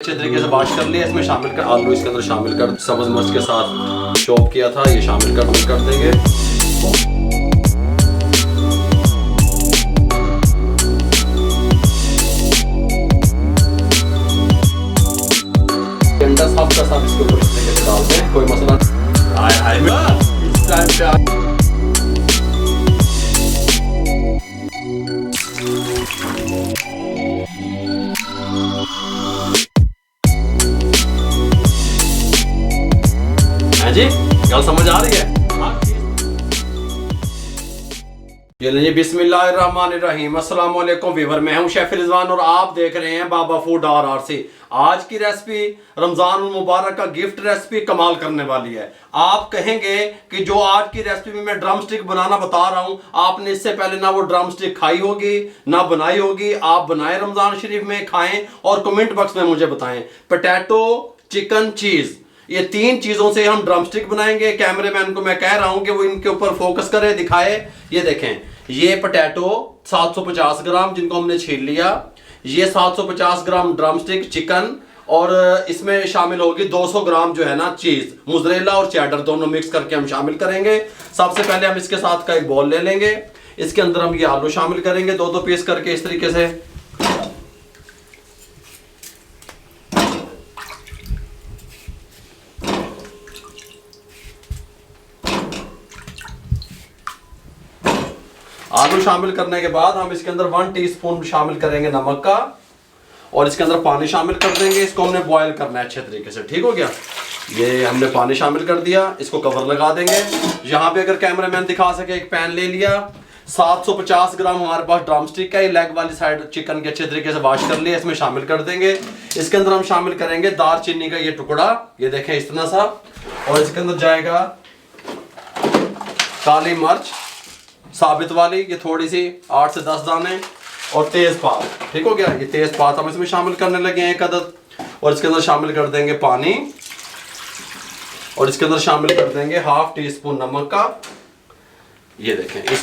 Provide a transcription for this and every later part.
अच्छे तरीके से वॉश कर लिया। इसमें शामिल कर आलू इसके अंदर शामिल कर सब्ज मिर्च के साथ चॉप किया था ये शामिल कर देंगे। अंडा सब का सब इसके ऊपर इस तरीके से डालते हैं, कोई मसला जी। गल समझ आ रही है? ये लीजिए बिस्मिल्लाहिर्रहमानिर्रहीम। अस्सलाम वालेकुम व्यूअर, मैं हूं शेफ रिजवान और आप देख रहे हैं बाबा फूड RRC। आज की रेसिपी रमजान मुबारक का गिफ्ट रेसिपी कमाल करने वाली है। आप कहेंगे कि जो आज की रेसिपी में मैं ड्रम स्टिक बनाना बता रहा हूं, आपने इससे पहले ना वो ड्रम स्टिक खाई होगी ना बनाई होगी। आप बनाए रमजान शरीफ में, खाएं और कमेंट बॉक्स में मुझे बताएं। पोटैटो, चिकन, चीज, ये तीन चीजों से हम ड्रम स्टिक बनाएंगे। कैमरामैन को मैं कह रहा हूं कि वो इनके ऊपर फोकस करे, दिखाए। ये देखें, ये पोटैटो 750 ग्राम जिनको हमने छील लिया, ये 750 ग्राम ड्रम स्टिक चिकन, और इसमें शामिल होगी 200 ग्राम जो है ना चीज, मोज़रेला और चेडर दोनों मिक्स करके हम शामिल करेंगे। सबसे पहले हम इसके साथ का एक बॉल ले लेंगे, इसके अंदर हम ये आलू शामिल करेंगे 2-2 पीस करके इस तरीके से। आलू शामिल करने के बाद हम इसके अंदर 1 टीस्पून शामिल करेंगे नमक का, और इसके अंदर पानी शामिल कर देंगे। इसको हमने बॉयल करना है अच्छे तरीके से, ठीक हो गया। ये हमने पानी शामिल कर दिया, इसको कवर लगा देंगे। यहाँ पे अगर कैमरामैन दिखा सके, एक पैन ले लिया, 750 ग्राम हमारे पास ड्रम स्टिक है। लेग वाली साइड चिकन के अच्छे तरीके से वॉश कर लिया, इसमें शामिल कर देंगे। इसके अंदर हम शामिल करेंगे दालचीनी का ये टुकड़ा, ये देखें इतना सा, और इसके अंदर जाएगा काली मिर्च साबित वाली, ये थोड़ी सी 8 से 10 दाने, और तेजपात, ठीक हो गया। ये तेजपात हम इसमें शामिल करने लगे हैं 1 अदद, और इसके अंदर शामिल कर देंगे पानी, और इसके अंदर शामिल कर देंगे 1/2 टीस्पून नमक का। ये देखें,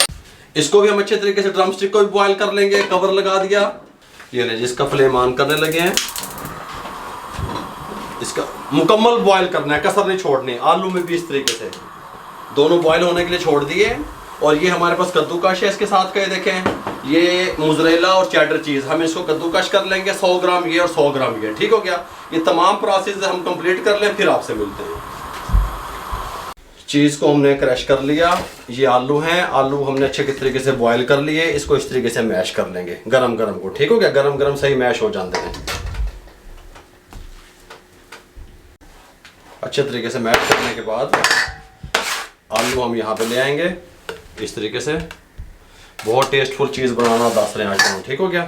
इसको भी हम अच्छे तरीके से ड्रम स्टिक को भी बॉयल कर लेंगे, कवर लगा दिया। ये ले, जिसका फ्लेम ऑन करने लगे हैं, इसका मुकम्मल बॉयल करना है, कसर नहीं छोड़नी। आलू में भी इस तरीके से दोनों बॉयल होने के लिए छोड़ दिए। और ये हमारे पास कद्दूकश है इसके साथ का, ये देखें, ये मोज़रेला और चेडर चीज़, हम इसको कद्दूकश कर लेंगे 100 ग्राम ये और 100 ग्राम ये, ठीक हो गया। ये तमाम प्रोसेस हम कंप्लीट कर लें, फिर आपसे मिलते हैं। चीज़ को हमने क्रश कर लिया, ये आलू हैं, आलू हमने अच्छे तरीके से बॉयल कर लिए। इसको इस तरीके से मैश कर लेंगे गरम गरम को, ठीक हो गया। गरम गरम सही मैश हो जाते हैं। अच्छे तरीके से मैश करने के बाद आलू हम यहाँ पे ले आएंगे इस तरीके से। बहुत टेस्टफुल चीज़ बनाना दस रहे हैं आज हम, ठीक हो गया।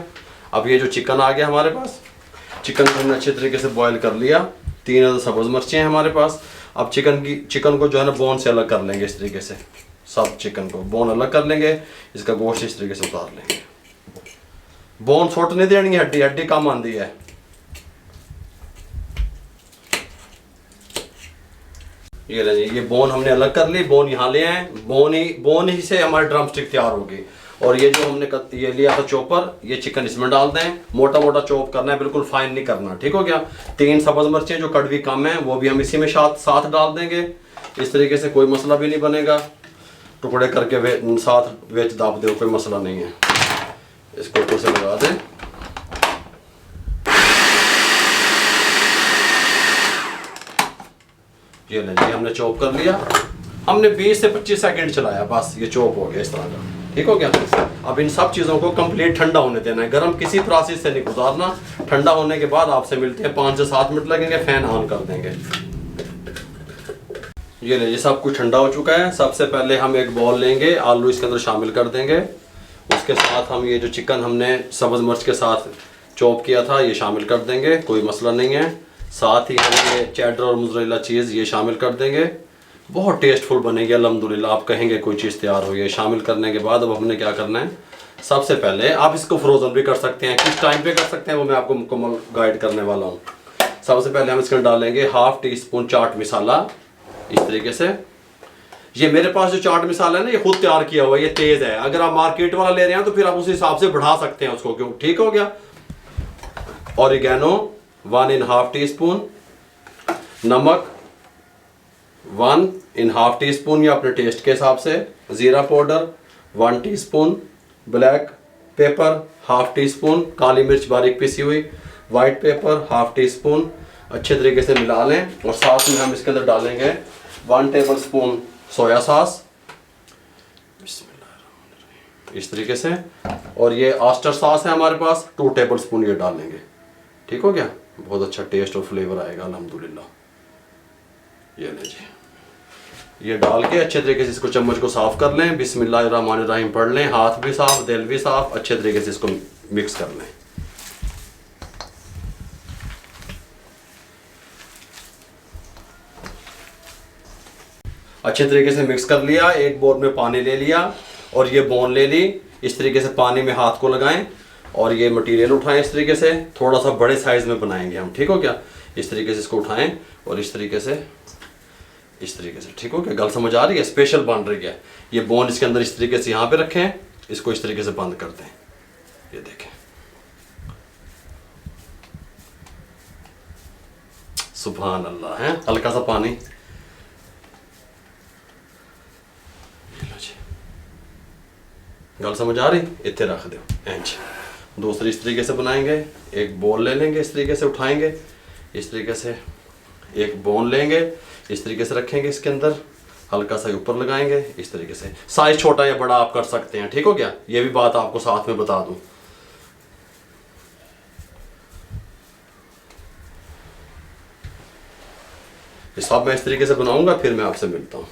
अब ये जो चिकन आ गया हमारे पास, चिकन को हमने अच्छे तरीके से बॉयल कर लिया। 3 अदद सब्ज़ मिर्चें हैं हमारे पास। अब चिकन को जो है ना बोन से अलग कर लेंगे इस तरीके से। सब चिकन को बोन अलग कर लेंगे, इसका गोश्त इस तरीके से उतार लेंगे। बोन छोट नहीं देनी है, हड्डी हड्डी कम आती है। ये ले, ये बोन हमने अलग कर ली, बोन यहाँ ले आए। बोन ही से हमारी ड्रम स्टिक तैयार होगी। और ये जो हमने ये लिया था चॉपर, ये चिकन इसमें डाल दें। मोटा मोटा चॉप करना है, बिल्कुल फाइन नहीं करना, ठीक हो गया। 3 सब्ज़ मिर्चें जो कड़वी कम है वो भी हम इसी में साथ डाल देंगे। इस तरीके से कोई मसला भी नहीं बनेगा। टुकड़े करके साथ वेच दाब दो, कोई मसला नहीं है। इसको ऊपर से लगा दें। ये ले जी, हमने चॉप कर लिया। हमने 20 से 25 सेकंड चलाया, बस ये चॉप हो गया इस तरह का, ठीक हो गया। अब इन सब चीज़ों को कंप्लीट ठंडा होने देना है, गर्म किसी प्रोसेस से नहीं गुजारना। ठंडा होने के बाद आपसे मिलते हैं, 5 से 7 मिनट लगेंगे, फैन ऑन कर देंगे। ये ले, ये सब कुछ ठंडा हो चुका है। सबसे पहले हम एक बॉल लेंगे, आलू इसके अंदर शामिल कर देंगे। उसके साथ हम ये जो चिकन हमने सब्ज़ मिर्च के साथ चॉप किया था ये शामिल कर देंगे, कोई मसला नहीं है। साथ ही हम ये चेडर और मोज़रेला चीज़ ये शामिल कर देंगे। बहुत टेस्टफुल बनेगी अल्हम्दुलिल्लाह। आप कहेंगे कोई चीज़ तैयार हुई है। शामिल करने के बाद अब हमने क्या करना है, सबसे पहले आप इसको फ्रोज़न भी कर सकते हैं, किस टाइम पे कर सकते हैं वो मैं आपको मुकम्मल गाइड करने वाला हूँ। सबसे पहले हम इसके डालेंगे 1/2 टीस्पून चाट मसाला इस तरीके से। ये मेरे पास जो चाट मसाला है ना, ये खुद तैयार किया हुआ है, ये तेज़ है। अगर आप मार्केट वाला ले रहे हैं तो फिर आप उस हिसाब से बढ़ा सकते हैं उसको, क्यों, ठीक हो गया। ऑरिगेनो 1½ टीस्पून, नमक 1½ टीस्पून या अपने टेस्ट के हिसाब से, ज़ीरा powder 1 teaspoon, black pepper 1/2 teaspoon, काली मिर्च बारीक पिसी हुई, वाइट पेपर 1/2 टीस्पून। अच्छे तरीके से मिला लें और साथ में हम इसके अंदर डालेंगे 1 टेबल स्पून सोया सॉस, इस तरीके से। और ये ऑयस्टर सॉस है हमारे पास, 2 टेबल स्पून ये डालेंगे। ठीक हो गया, बहुत अच्छा टेस्ट और फ्लेवर आएगा अल्हम्दुलिल्लाह। ये ले जी, ये डाल के अच्छे तरीके से इसको चम्मच को साफ कर लें, बिस्मिल्लाहिर्रहमानिर्रहीम पढ़ लें, हाथ भी साफ दिल भी साफ, अच्छे तरीके से इसको मिक्स कर लें। अच्छे तरीके से मिक्स कर लिया, एक बोल में पानी ले लिया और ये बोन ले ली। इस तरीके से पानी में हाथ को लगाएं और ये मटेरियल उठाएं इस तरीके से, थोड़ा सा बड़े साइज में बनाएंगे हम। ठीक हो क्या, इस तरीके से इसको उठाएं और इस तरीके से, इस तरीके से। ठीक हो क्या, गल समझ आ रही है, स्पेशल बन रही है। ये बोन इसके अंदर इस तरीके से यहाँ पे रखें, इसको इस तरीके से बंद कर दें। ये देखें, सुभान अल्लाह है। हल्का सा पानी, गल समझ आ रही, इतने रख दो इंच। दूसरी इस तरीके से बनाएंगे, एक बोल ले लेंगे, इस तरीके से उठाएंगे, इस तरीके से एक बोन लेंगे, इस तरीके से रखेंगे, इसके अंदर हल्का सा ऊपर लगाएंगे इस तरीके से। साइज छोटा या बड़ा आप कर सकते हैं। ठीक हो गया, ये भी बात आपको साथ में बता दूं। ये सब मैं इस तरीके से बनाऊंगा, फिर मैं आपसे मिलता हूँ।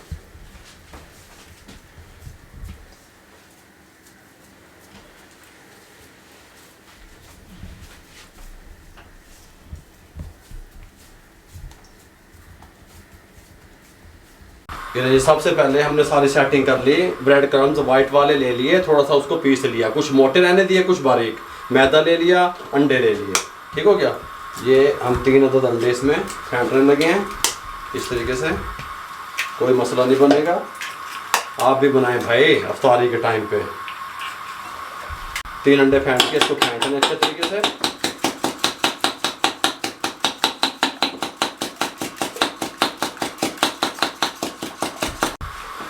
ये सबसे पहले हमने सारी सेटिंग कर ली। ब्रेड क्रम्स वाइट वाले ले लिए, थोड़ा सा उसको पीस लिया, कुछ मोटे रहने दिए कुछ बारीक, मैदा ले लिया, अंडे ले लिए। ठीक हो गया, ये हम 3 अदद अंडे इसमें फेंटने लगे हैं इस तरीके से। कोई मसला नहीं बनेगा, आप भी बनाएं भाई अफ्तारी के टाइम पे। 3 अंडे फेंट के इसको फेंटने अच्छे तरीके से।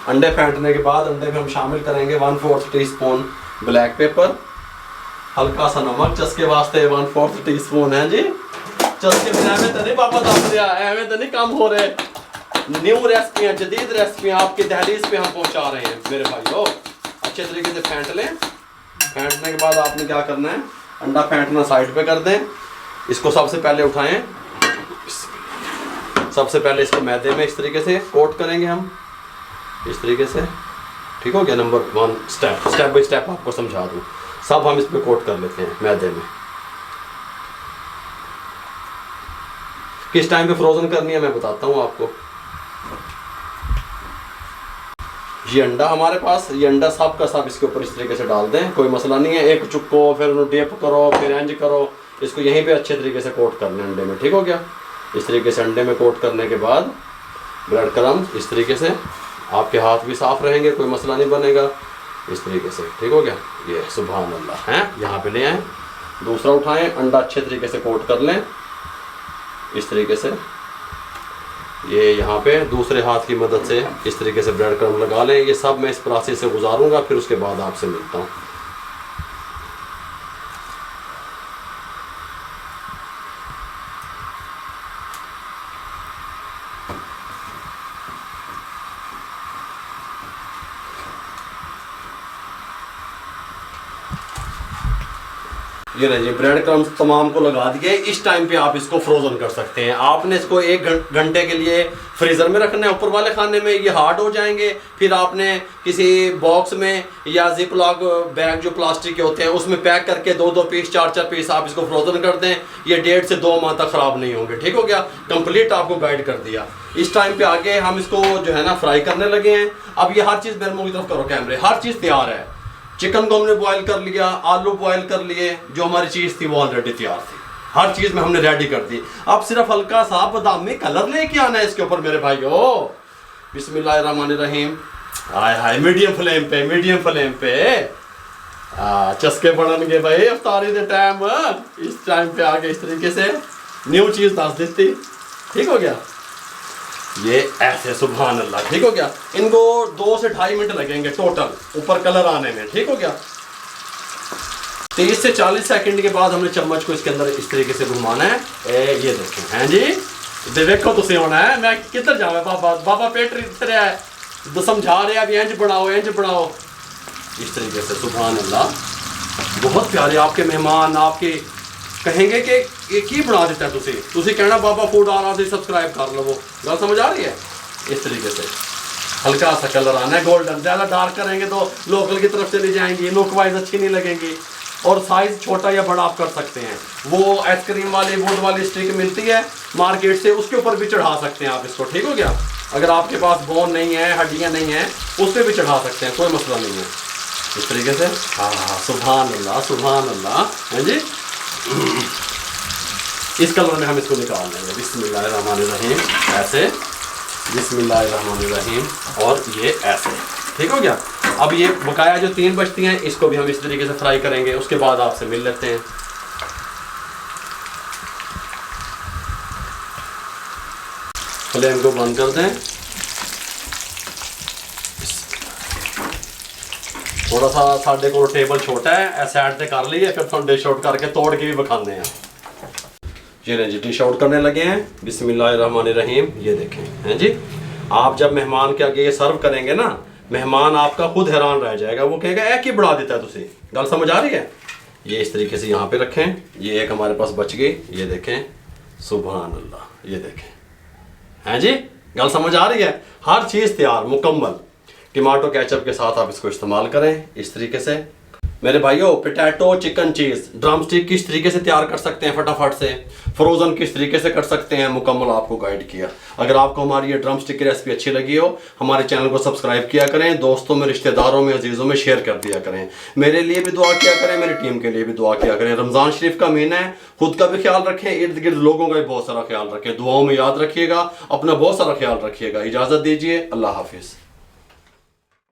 अंडे फेंटने के बाद अंडे में हम शामिल करेंगे 1/4 टीस्पून ब्लैक पेपर, हल्का सा नमक चस्के वास्ते 1/4 टीस्पून है जी। चस्के बिना में तो नहीं पापा दस दिया, एवं तो नहीं काम हो रहे। न्यू रेसिपियाँ, जदीद रेसिपियाँ आपकी दहलीज पे हम पहुंचा रहे हैं मेरे भाइयों। अच्छे तरीके से फेंट लें। फेंटने के बाद आपने क्या करना है, अंडा फेंटना साइड पे कर दें। इसको सबसे पहले उठाएं, सबसे पहले इसको मैदे में इस तरीके से कोट करेंगे हम इस तरीके से। ठीक हो गया, नंबर 1 स्टेप बाय स्टेप आपको समझा दूँ। सब हम इस पे कोट कर लेते हैं मैदे में। किस टाइम पे फ्रोजन करनी है मैं बताता हूँ आपको। ये अंडा हमारे पास, ये अंडा सब का सब इसके ऊपर इस तरीके से डाल दें, कोई मसला नहीं है। एक चुक्को, फिर उन्हें डिप करो, फिर एंज करो, इसको यहीं पे अच्छे तरीके से कोट कर लें अंडे में। ठीक हो गया, इस तरीके से अंडे में कोट करने के बाद ब्रेड क्रम्स इस तरीके से, आपके हाथ भी साफ रहेंगे, कोई मसला नहीं बनेगा इस तरीके से। ठीक हो गया, ये सुभान अल्लाह है। यहाँ पे ले आए, दूसरा उठाएं, अंडा अच्छे तरीके से कोट कर लें इस तरीके से। ये यहाँ पे दूसरे हाथ की मदद से इस तरीके से ब्रेड क्रम्ब लगा लें। ये सब मैं इस प्रोसेस से गुजारूंगा, फिर उसके बाद आपसे मिलता हूँ। ये रहिए ब्रेड क्रम्स तमाम को लगा दिए। इस टाइम पे आप इसको फ्रोजन कर सकते हैं। आपने इसको 1 घंटे के लिए फ्रीज़र में रखना है ऊपर वाले खाने में, ये हार्ड हो जाएंगे। फिर आपने किसी बॉक्स में या जिप लॉक बैग जो प्लास्टिक के होते हैं उसमें पैक करके 2-2 पीस 4-4 पीस आप इसको फ्रोजन कर दें, ये 1.5 से 2 माह तक ख़राब नहीं होंगे। ठीक हो गया, कंप्लीट आपको गाइड कर दिया। इस टाइम पे आगे हम इसको जो है ना फ्राई करने लगे हैं। अब ये हर चीज़ मेरे मुंह की तरफ करो कैमरे, हर चीज़ तैयार है। चिकन को हमने बॉईल कर लिया, आलू बॉईल कर लिए, जो हमारी चीज़ थी वो ऑलरेडी तैयार थी। हर चीज़ में हमने रेडी कर दी। अब सिर्फ हल्का सा बादामी कलर लेके आना है इसके ऊपर मेरे भाइयों। बिस्मिल्लाहिर्रहमानिर्रहीम। हाय हाय, मीडियम फ्लेम पे, मीडियम फ्लेम पे। चस्के बढ़नगे भाई अफ्तारी दे टाइम। इस टाइम पे आगे इस तरीके से न्यू चीज दस देती। ठीक हो गया, ये ऐसे सुभान अल्लाह। ठीक हो गया, इनको 2 से 2.5 मिनट लगेंगे टोटल ऊपर कलर आने में। ठीक हो गया, 30 से 40 सेकंड के बाद हमने चम्मच को इसके अंदर इस तरीके से घुमाना है। ये देखें हैं जी, देखो तुम होना है, मैं किधर जाऊँ बाबा, बाबा पेट रहा है तो समझा रहे अभी इंज बनाओ इंज बनाओ इस तरीके से। सुभान अल्लाह, बहुत प्यारे आपके मेहमान आपके कहेंगे कि ये की बना देता है तुसी कहना बाबा फूड आ रहा सब्सक्राइब कर लो। वो गल समझ आ रही है। इस तरीके से हल्का सा कलर आना है गोल्डन, ज़्यादा डार्क करेंगे तो लोकल की तरफ चली जाएंगी, लुक वाइज अच्छी नहीं लगेंगी। और साइज़ छोटा या बड़ा आप कर सकते हैं। वो आइसक्रीम वाली वुड वाली स्टिक मिलती है मार्केट से, उसके ऊपर भी चढ़ा सकते हैं आप इसको। ठीक हो गया, अगर आपके पास बोन नहीं है, हड्डियाँ नहीं हैं, उस पर भी चढ़ा सकते हैं, कोई मसला नहीं है। इस तरीके से हाँ हाँ, सुभान अल्लाह सुभान अल्लाह। हैं जी, इस कलर में हम इसको निकाल लेंगे। बिस्मिल्लाहिर्रहमानिर्रहीम, ऐसे बिस्मिल्लाहिर्रहमानिर्रहीम, और ये ऐसे। ठीक हो गया, अब ये बकाया जो 3 बचती हैं इसको भी हम इस तरीके से फ्राई करेंगे, उसके बाद आपसे मिल लेते हैं। फ्लेम को बंद कर दें। थोड़ा सा साढ़े को टेबल छोटा है, साइड से कर लीजिए, फिर थोड़ा डिश आउट करके तोड़ के भी बखाने हैं। ये जी डिश आउट करने लगे हैं। बिस्मिल्लाहिर्रहमानिर्रहीम, ये देखें हैं जी। आप जब मेहमान के आगे ये सर्व करेंगे ना, मेहमान आपका खुद हैरान रह जाएगा, वो कहेगा ऐ की बढ़ा देता है तुसी। गल समझ आ रही है। ये इस तरीके से यहाँ पे रखें, ये एक हमारे पास बच गई, ये देखें सुभान अल्लाह, ये देखें हैं जी। गल समझ आ रही है। हर चीज़ तैयार मुकम्मल, टमाटो केचप के साथ आप इसको इस्तेमाल करें इस तरीके से। मेरे भाइयों, पोटैटो चिकन चीज़ ड्रम स्टिक किस तरीके से तैयार कर सकते हैं फटाफट से, फ्रोज़न किस तरीके से कर सकते हैं, मुकम्मल आपको गाइड किया। अगर आपको हमारी ये ड्रम स्टिक की रेसिपी अच्छी लगी हो, हमारे चैनल को सब्सक्राइब किया करें, दोस्तों में, रिश्तेदारों में, अजीज़ों में शेयर कर दिया करें। मेरे लिए भी दुआ किया करें, मेरी टीम के लिए भी दुआ किया करें। रमज़ान शरीफ का महीना है, खुद का भी ख्याल रखें, इर्द गिर्द लोगों का भी बहुत सारा ख्याल रखें, दुआओं में याद रखिएगा, अपना बहुत सारा ख्याल रखिएगा। इजाज़त दीजिए, अल्लाह हाफिज़।